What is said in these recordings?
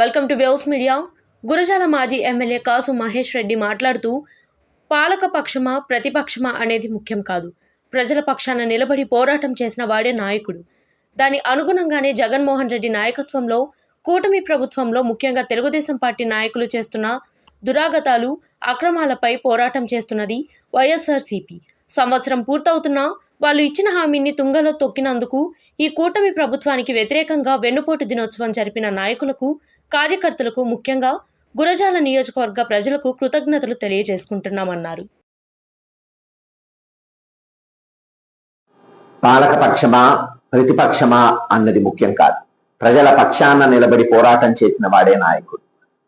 Welcome to Waves Media. Gurazala మాజీ MLA కాసు మహేష్ రెడ్డి మాట్లాడుతూ, పాలక పక్షమా ప్రతిపక్షమా అనేది ముఖ్యం కాదు, ప్రజల పక్షాన నిలబడి పోరాటం చేసిన వాడే నాయకుడు. దాని అనుగుణంగానే జగన్మోహన్ రెడ్డి నాయకత్వంలో కూటమి ప్రభుత్వంలో ముఖ్యంగా తెలుగుదేశం పార్టీ నాయకులు చేస్తున్న దురాగతాలు, అక్రమాలపై పోరాటం చేస్తున్నది వైఎస్ఆర్సీపీ. సంవత్సరం పూర్తవుతున్నా వాళ్ళు ఇచ్చిన హామీని తుంగలో తొక్కినందుకు ఈ కూటమి ప్రభుత్వానికి వ్యతిరేకంగా వెన్నుపోటు దినోత్సవం జరిపిన నాయకులకు, కార్యకర్తలకు, ముఖ్యంగా గురజాల నియోజకవర్గ ప్రజలకు కృతజ్ఞతలు తెలియజేసుకుంటున్నామన్నారు. పాలకపక్షమా ప్రతిపక్షమా అన్నది ముఖ్యం కాదు, ప్రజల పక్షాన నిలబడి పోరాటం చేసిన వాడే నాయకుడు.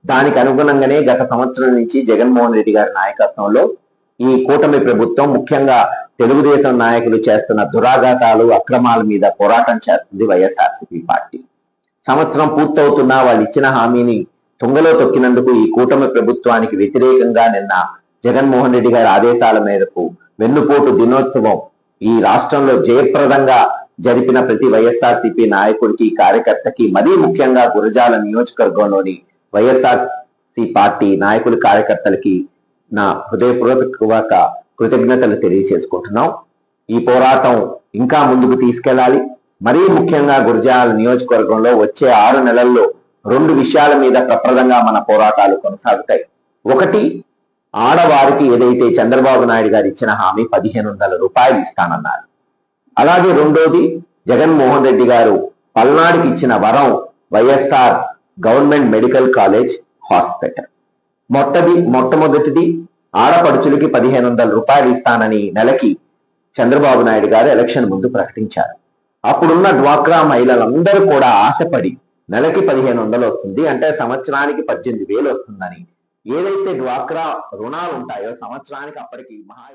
దానికి అనుగుణంగానే గత సంవత్సరం నుంచి జగన్మోహన్ రెడ్డి గారి నాయకత్వంలో ఈ కూటమి ప్రభుత్వం ముఖ్యంగా తెలుగుదేశం నాయకులు చేస్తున్న దురాఘాతాలు, అక్రమాల మీద పోరాటం చేస్తుంది వైఎస్ఆర్సీపీ పార్టీ. సంవత్సరం పూర్తవుతున్నా వాళ్ళు ఇచ్చిన హామీని తుంగలో తొక్కినందుకు ఈ కూటమి ప్రభుత్వానికి వ్యతిరేకంగా నిన్న జగన్మోహన్ రెడ్డి గారి ఆదేశాల మేరకు వెన్నుపోటు దినోత్సవం ఈ రాష్ట్రంలో జయప్రదంగా జరిపిన ప్రతి వైఎస్ఆర్సీపీ నాయకుడికి, కార్యకర్తకి, మరీ ముఖ్యంగా గురజాల నియోజకవర్గంలోని వైఎస్ఆర్సీ పార్టీ నాయకులు, కార్యకర్తలకి నా హృదయపూర్వక కృతజ్ఞతలు తెలియజేసుకుంటున్నాం. ఈ పోరాటం ఇంకా ముందుకు తీసుకెళ్లాలి. మరీ ముఖ్యంగా గురజాల నియోజకవర్గంలో వచ్చే 6 నెలల్లో 2 విషయాల మీద ప్రప్రదంగా మన పోరాటాలు కొనసాగుతాయి. ఒకటి, ఆడవారికి ఏదైతే చంద్రబాబు నాయుడు గారు ఇచ్చిన హామీ 1500 రూపాయలు ఇస్తానన్నారు. అలాగే రెండోది, జగన్మోహన్ రెడ్డి గారు పల్నాడుకి ఇచ్చిన వరం YSR government medical college hospital. మొట్టమొదటిది, ఆడపడుచులకి 1500 రూపాయలు ఇస్తానని నెలకి చంద్రబాబు నాయుడు గారు ఎలక్షన్ ముందు ప్రకటించారు. అప్పుడున్న డ్వాక్రా మహిళలందరూ కూడా ఆశపడి నెలకి 1500 వస్తుంది అంటే సంవత్సరానికి 18,000 వస్తుందని, ఏదైతే డ్వాక్రా రుణాలు ఉంటాయో సంవత్సరానికి అప్పటికి మహా